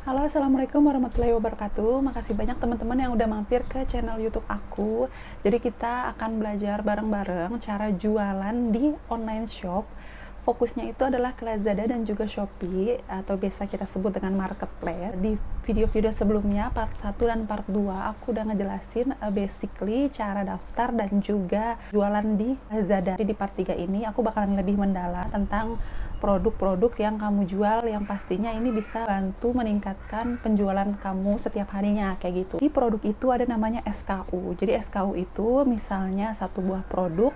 Halo, assalamualaikum warahmatullahi wabarakatuh. Makasih banyak teman-teman yang udah mampir ke channel YouTube aku. Jadi kita akan belajar bareng-bareng cara jualan di online shop. Fokusnya itu adalah ke Lazada dan juga Shopee atau biasa kita sebut dengan marketplace. Di video-video sebelumnya part 1 dan part 2 aku udah ngejelasin basically cara daftar dan juga jualan di Lazada. Jadi di part 3 ini aku bakalan lebih mendalam tentang produk-produk yang kamu jual yang pastinya ini bisa bantu meningkatkan penjualan kamu setiap harinya kayak gitu. Di produk itu ada namanya SKU. Jadi SKU itu misalnya satu buah produk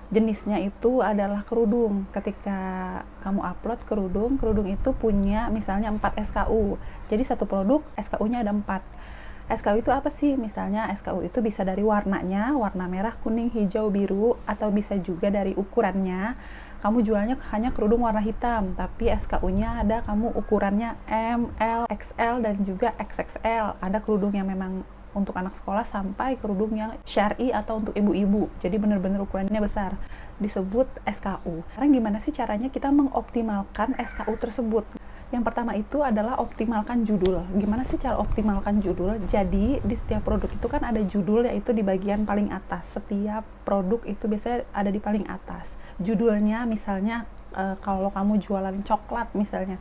jenisnya itu adalah kerudung. Ketika kamu upload kerudung itu punya misalnya 4 SKU. Jadi satu produk SKU-nya ada 4. SKU itu apa sih? Misalnya SKU itu bisa dari warnanya, warna merah, kuning, hijau, biru, atau bisa juga dari ukurannya. Kamu jualnya hanya kerudung warna hitam, tapi SKU-nya ada kamu ukurannya M, L, XL, dan juga XXL. Ada kerudung yang memang untuk anak sekolah sampai kerudung yang syar'i atau untuk ibu-ibu. Jadi benar-benar ukurannya besar. Disebut SKU. Sekarang gimana sih caranya kita mengoptimalkan SKU tersebut? Yang pertama itu adalah optimalkan judul. Gimana sih cara optimalkan judul? Jadi di setiap produk itu kan ada judul, yaitu di bagian paling atas. Setiap produk itu biasanya ada di paling atas. Judulnya misalnya kalau kamu jualan coklat misalnya,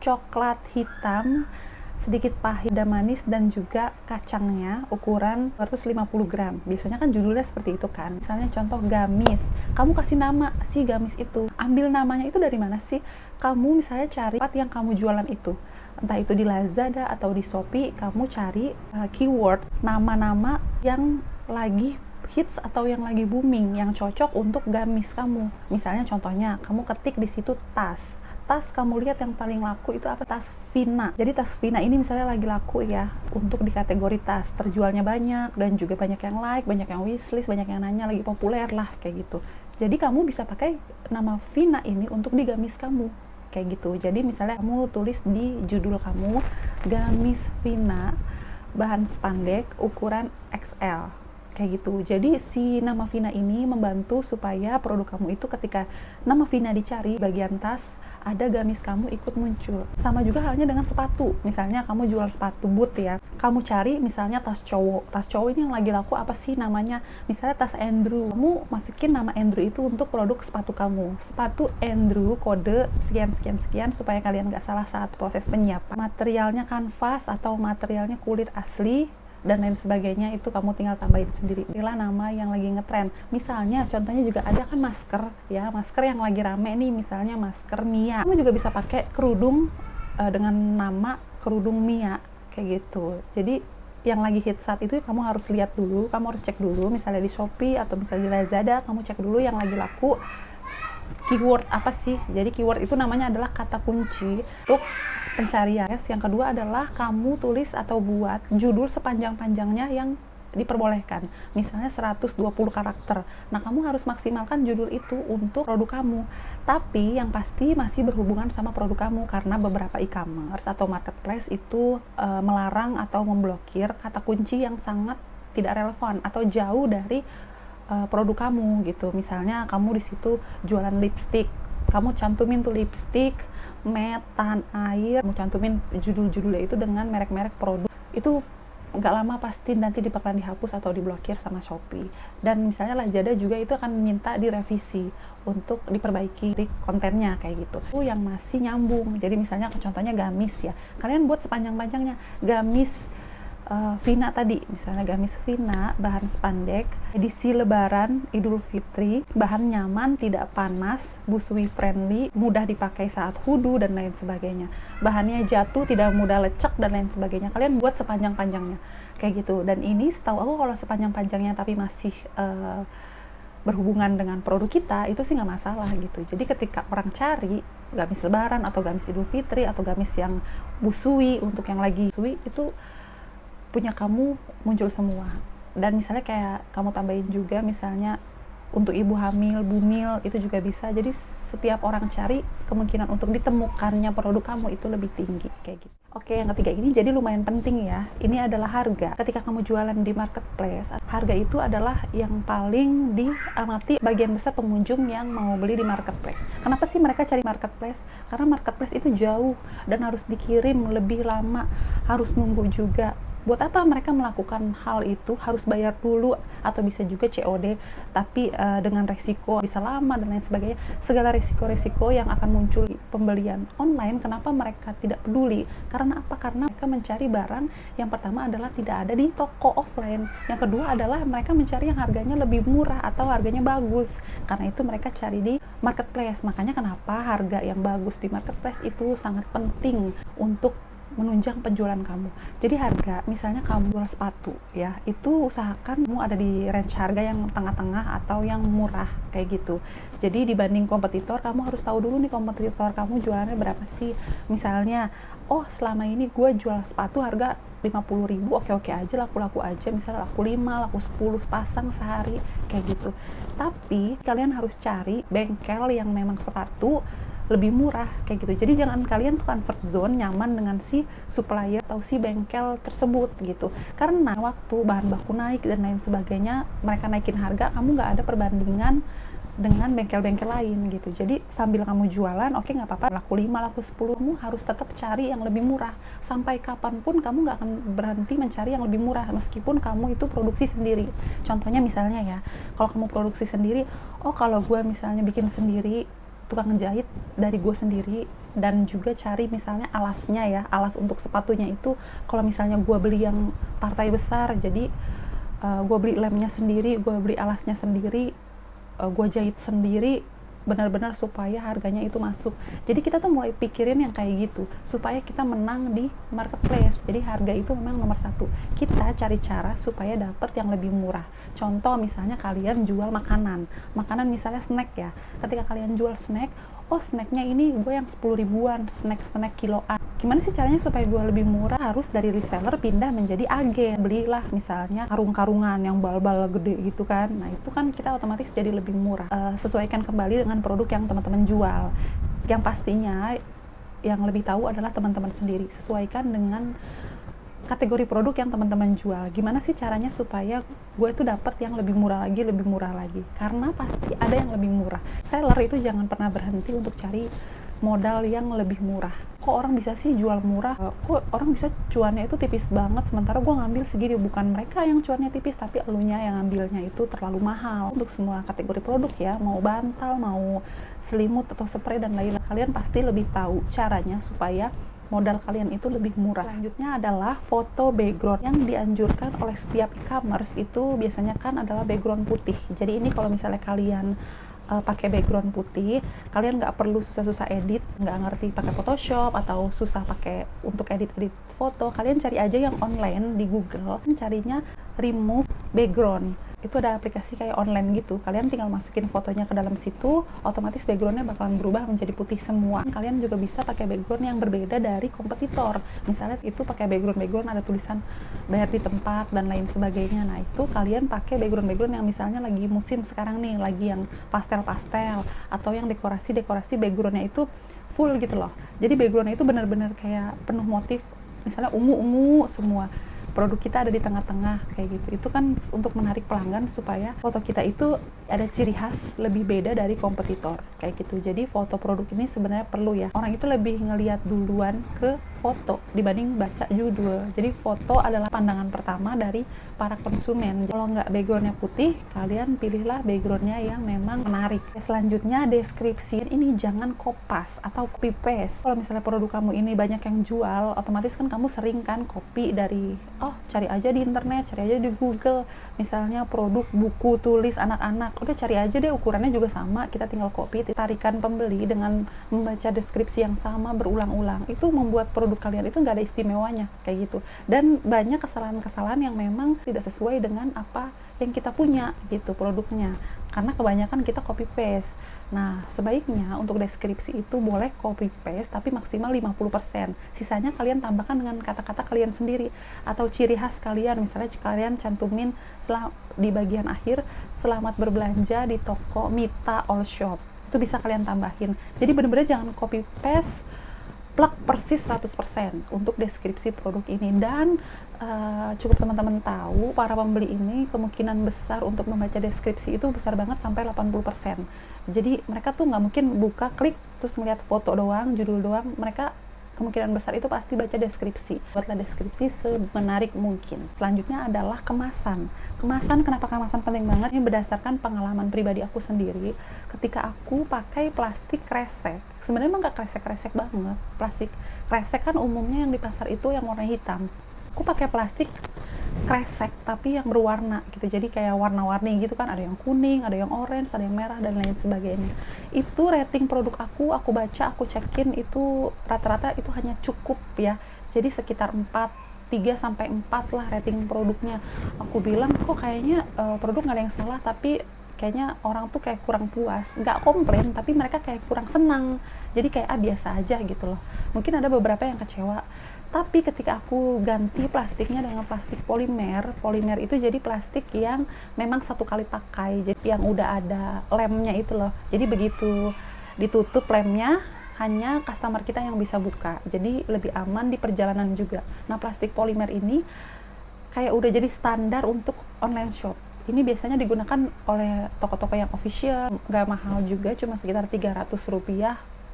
coklat hitam sedikit pahit dan manis dan juga kacangnya ukuran 250 gram. Biasanya kan judulnya seperti itu kan. Misalnya contoh gamis. Kamu kasih nama si gamis itu. Ambil namanya itu dari mana sih? Kamu misalnya cari tempat yang kamu jualan itu. Entah itu di Lazada atau di Shopee, kamu cari keyword, nama-nama yang lagi hits atau yang lagi booming, yang cocok untuk gamis kamu. Misalnya contohnya, kamu ketik di situ tas. Tas kamu lihat yang paling laku itu apa? Tas Vina. Jadi tas Vina ini misalnya lagi laku ya untuk di kategori tas, terjualnya banyak dan juga banyak yang like, banyak yang wishlist, banyak yang nanya, lagi populer lah kayak gitu. Jadi kamu bisa pakai nama Vina ini untuk di gamis kamu kayak gitu. Jadi misalnya kamu tulis di judul kamu gamis Vina bahan spandek ukuran XL kayak gitu. Jadi si nama Vina ini membantu supaya produk kamu itu ketika nama Vina dicari bagian tas, ada gamis kamu ikut muncul. Sama juga halnya dengan sepatu. Misalnya kamu jual sepatu boot ya. Kamu cari misalnya tas cowok. Tas cowok ini yang lagi laku apa sih namanya? Misalnya tas Andrew. Kamu masukin nama Andrew itu untuk produk sepatu kamu. Sepatu Andrew kode sekian supaya kalian nggak salah saat proses penyiapan. Materialnya kanvas atau materialnya kulit asli dan lain sebagainya, itu kamu tinggal tambahin sendiri. Pilih nama yang lagi ngetren. Misalnya contohnya juga ada kan masker ya, masker yang lagi rame nih, misalnya masker Mia. Kamu juga bisa pakai kerudung dengan nama kerudung Mia kayak gitu. Jadi yang lagi hit saat itu kamu harus lihat dulu, kamu harus cek dulu, misalnya di Shopee atau misalnya di Lazada, kamu cek dulu yang lagi laku keyword apa sih. Jadi keyword itu namanya adalah kata kunci untuk pencarian. Yang kedua adalah kamu tulis atau buat judul sepanjang-panjangnya yang diperbolehkan. Misalnya 120 karakter. Nah, kamu harus maksimalkan judul itu untuk produk kamu. Tapi yang pasti masih berhubungan sama produk kamu, karena beberapa e-commerce atau marketplace itu melarang atau memblokir kata kunci yang sangat tidak relevan atau jauh dari produk kamu gitu. Misalnya kamu di situ jualan lipstick, kamu cantumin tuh lipstick matte tahan air, kamu cantumin judul-judulnya itu dengan merek-merek produk, itu nggak lama pasti nanti bakalan dihapus atau diblokir sama Shopee. Dan misalnya Lazada juga itu akan minta direvisi untuk diperbaiki di kontennya kayak gitu. Itu yang masih nyambung. Jadi misalnya contohnya gamis ya, kalian buat sepanjang-panjangnya gamis Vina tadi, misalnya gamis Vina bahan spandek edisi lebaran Idul Fitri, bahan nyaman, tidak panas, busui friendly, mudah dipakai saat wudhu dan lain sebagainya, bahannya jatuh, tidak mudah lecek dan lain sebagainya. Kalian buat sepanjang-panjangnya kayak gitu. Dan ini setahu aku kalau sepanjang-panjangnya tapi masih berhubungan dengan produk kita, itu sih nggak masalah gitu. Jadi ketika orang cari gamis lebaran atau gamis Idul Fitri atau gamis yang busui untuk yang lagi busui, itu punya kamu muncul semua. Dan misalnya kayak kamu tambahin juga misalnya untuk ibu hamil, bumil itu juga bisa. Jadi setiap orang cari, kemungkinan untuk ditemukannya produk kamu itu lebih tinggi kayak gitu. Oke, yang ketiga ini jadi lumayan penting ya. Ini adalah harga. Ketika kamu jualan di marketplace, harga itu adalah yang paling diamati bagian besar pengunjung yang mau beli di marketplace. Kenapa sih mereka cari marketplace? Karena marketplace itu jauh dan harus dikirim lebih lama, harus nunggu juga. Buat apa mereka melakukan hal itu? Harus bayar dulu atau bisa juga COD, tapi dengan resiko bisa lama dan lain sebagainya. Segala resiko-resiko yang akan muncul di pembelian online, kenapa mereka tidak peduli? Karena apa? Karena mereka mencari barang yang pertama adalah tidak ada di toko offline. Yang kedua adalah mereka mencari yang harganya lebih murah atau harganya bagus. Karena itu mereka cari di marketplace. Makanya kenapa harga yang bagus di marketplace itu sangat penting untuk menunjang penjualan kamu. Jadi harga, misalnya kamu jual sepatu ya, itu usahakan kamu ada di range harga yang tengah-tengah atau yang murah kayak gitu. Jadi dibanding kompetitor, kamu harus tahu dulu nih kompetitor kamu jualannya berapa sih. Misalnya, oh selama ini gue jual sepatu harga 50.000, oke aja, laku-laku aja, misalnya laku 5, laku 10 pasang sehari kayak gitu. Tapi kalian harus cari bengkel yang memang sepatu lebih murah kayak gitu. Jadi jangan kalian tuh comfort zone nyaman dengan si supplier atau si bengkel tersebut gitu. Karena waktu bahan baku naik dan lain sebagainya, mereka naikin harga, kamu nggak ada perbandingan dengan bengkel-bengkel lain gitu. Jadi sambil kamu jualan, oke nggak apa-apa, laku 5, laku 10, kamu harus tetap cari yang lebih murah. Sampai kapanpun kamu nggak akan berhenti mencari yang lebih murah meskipun kamu itu produksi sendiri. Contohnya misalnya ya, kalau kamu produksi sendiri, oh kalau gue misalnya bikin sendiri, tukang jahit dari gue sendiri, dan juga cari misalnya alasnya ya, alas untuk sepatunya itu kalau misalnya gue beli yang partai besar, jadi gue beli lemnya sendiri, gue beli alasnya sendiri, gue jahit sendiri, benar-benar supaya harganya itu masuk. Jadi kita tuh mulai pikirin yang kayak gitu supaya kita menang di marketplace. Jadi harga itu memang nomor satu. Kita cari cara supaya dapat yang lebih murah. Contoh misalnya kalian jual makanan misalnya snack ya. Ketika kalian jual snack, oh snacknya ini gue yang 10 ribuan, snack kiloan. Gimana sih caranya supaya gue lebih murah? Harus dari reseller pindah menjadi agen. Belilah misalnya karung-karungan yang bal-bal gede gitu kan. Nah itu kan kita otomatis jadi lebih murah. Sesuaikan kembali dengan produk yang teman-teman jual. Yang pastinya yang lebih tahu adalah teman-teman sendiri. Sesuaikan dengan kategori produk yang teman-teman jual. Gimana sih caranya supaya gue itu dapat yang lebih murah lagi? Karena pasti ada yang lebih murah. Seller itu jangan pernah berhenti untuk cari modal yang lebih murah. Kok orang bisa sih jual murah? Kok orang bisa cuannya itu tipis banget, sementara gue ngambil segini? Bukan mereka yang cuannya tipis, tapi elunya yang ngambilnya itu terlalu mahal. Untuk semua kategori produk ya, mau bantal, mau selimut atau spray dan lain-lain, kalian pasti lebih tahu caranya supaya modal kalian itu lebih murah. Selanjutnya adalah foto background. Yang dianjurkan oleh setiap e-commerce itu biasanya kan adalah background putih. Jadi ini kalau misalnya kalian pakai background putih, kalian nggak perlu susah-susah edit, nggak ngerti pakai Photoshop atau susah pakai untuk edit foto, kalian cari aja yang online di Google, carinya remove background. Itu ada aplikasi kayak online gitu, kalian tinggal masukin fotonya ke dalam situ, otomatis backgroundnya bakalan berubah menjadi putih semua. Kalian juga bisa pakai background yang berbeda dari kompetitor, misalnya itu pakai background ada tulisan bayar di tempat dan lain sebagainya. Nah itu kalian pakai background yang misalnya lagi musim sekarang nih, lagi yang pastel atau yang dekorasi backgroundnya itu full gitu loh. Jadi backgroundnya itu benar-benar kayak penuh motif, misalnya ungu semua. Produk kita ada di tengah-tengah kayak gitu. Itu kan untuk menarik pelanggan supaya foto kita itu ada ciri khas lebih beda dari kompetitor kayak gitu. Jadi foto produk ini sebenarnya perlu ya. Orang itu lebih ngelihat duluan ke foto dibanding baca judul. Jadi foto adalah pandangan pertama dari para konsumen. Kalau nggak backgroundnya putih, kalian pilihlah backgroundnya yang memang menarik. Selanjutnya deskripsi. Ini jangan kopas atau copy paste. Kalau misalnya produk kamu ini banyak yang jual, otomatis kan kamu sering kan copy dari cari aja di internet, cari aja di Google, misalnya produk buku tulis anak-anak, udah cari aja deh, ukurannya juga sama, kita tinggal copy. Tarikan pembeli dengan membaca deskripsi yang sama berulang-ulang, itu membuat produk produk kalian itu nggak ada istimewanya kayak gitu, dan banyak kesalahan-kesalahan yang memang tidak sesuai dengan apa yang kita punya gitu produknya, karena kebanyakan kita copy paste. Nah, sebaiknya untuk deskripsi itu boleh copy paste tapi maksimal 50%. Sisanya kalian tambahkan dengan kata-kata kalian sendiri atau ciri khas kalian. Misalnya kalian cantumin di bagian akhir, selamat berbelanja di toko Mita All Shop. Itu bisa kalian tambahin. Jadi bener-bener jangan copy paste plak persis 100% untuk deskripsi produk ini. Dan cukup teman-teman tahu, para pembeli ini kemungkinan besar untuk membaca deskripsi itu besar banget sampai 80%. Jadi mereka tuh nggak mungkin buka, klik, terus melihat foto doang, judul doang. Mereka kemungkinan besar itu pasti baca deskripsi. Buatlah deskripsi semenarik mungkin. Selanjutnya adalah kemasan. Kemasan, kenapa kemasan penting banget? Ini berdasarkan pengalaman pribadi aku sendiri. Ketika aku pakai plastik kresek, sebenarnya emang nggak kresek-kresek banget. Plastik kresek kan umumnya yang di pasar itu yang warna hitam. Aku pakai plastik kresek tapi yang berwarna gitu, jadi kayak warna-warni gitu kan, ada yang kuning, ada yang orange, ada yang merah, dan lain sebagainya. Itu rating produk aku baca, aku cekin itu rata-rata itu hanya cukup ya, jadi sekitar 3-4 lah rating produknya. Aku bilang kok kayaknya produk nggak ada yang salah, tapi kayaknya orang tuh kayak kurang puas, nggak komplain tapi mereka kayak kurang senang, jadi kayak biasa aja gitu loh. Mungkin ada beberapa yang kecewa. Tapi ketika aku ganti plastiknya dengan plastik polimer itu jadi plastik yang memang satu kali pakai, jadi yang udah ada lemnya itu loh. Jadi begitu ditutup lemnya, hanya customer kita yang bisa buka, jadi lebih aman di perjalanan juga. Nah, plastik polimer ini kayak udah jadi standar untuk online shop. Ini biasanya digunakan oleh toko-toko yang official, nggak mahal juga, cuma sekitar Rp300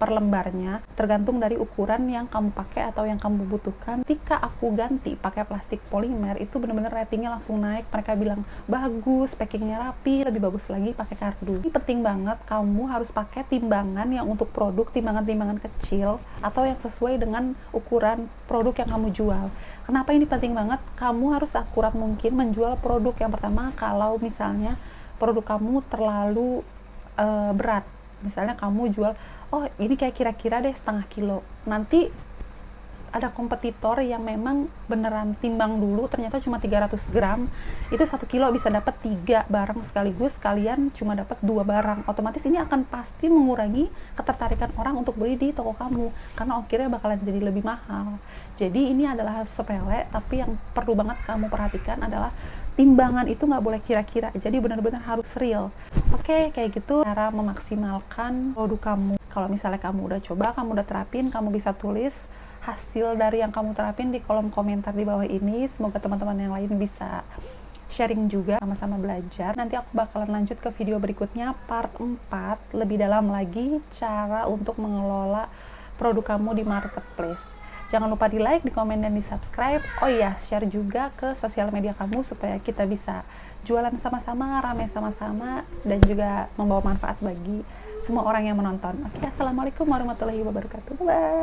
per lembarnya, tergantung dari ukuran yang kamu pakai atau yang kamu butuhkan. Ketika aku ganti pakai plastik polimer, itu bener-bener ratingnya langsung naik. Mereka bilang bagus, packingnya rapi, lebih bagus lagi pakai kardus. Ini penting banget, kamu harus pakai timbangan yang untuk produk, timbangan-timbangan kecil atau yang sesuai dengan ukuran produk yang kamu jual. Kenapa ini penting banget? Kamu harus akurat mungkin menjual produk. Yang pertama, kalau misalnya produk kamu terlalu berat, misalnya kamu jual, oh ini kayak kira-kira deh setengah kilo, nanti ada kompetitor yang memang beneran timbang dulu, ternyata cuma 300 gram, itu 1 kilo bisa dapat 3 barang sekaligus, kalian cuma dapat 2 barang. Otomatis ini akan pasti mengurangi ketertarikan orang untuk beli di toko kamu, karena ongkirnya bakalan jadi lebih mahal. Jadi ini adalah hal sepele, tapi yang perlu banget kamu perhatikan adalah timbangan itu nggak boleh kira-kira, jadi benar-benar harus real. Oke, kayak gitu cara memaksimalkan produk kamu. Kalau misalnya kamu udah coba, kamu udah terapin, kamu bisa tulis hasil dari yang kamu terapin di kolom komentar di bawah ini. Semoga teman-teman yang lain bisa sharing juga, sama-sama belajar. Nanti aku bakalan lanjut ke video berikutnya, part 4, lebih dalam lagi cara untuk mengelola produk kamu di marketplace. Jangan lupa di like, di komen, dan di subscribe. Oh iya, share juga ke sosial media kamu supaya kita bisa jualan sama-sama, rame sama-sama, dan juga membawa manfaat bagi semua orang yang menonton. Oke, assalamualaikum warahmatullahi wabarakatuh. Bye.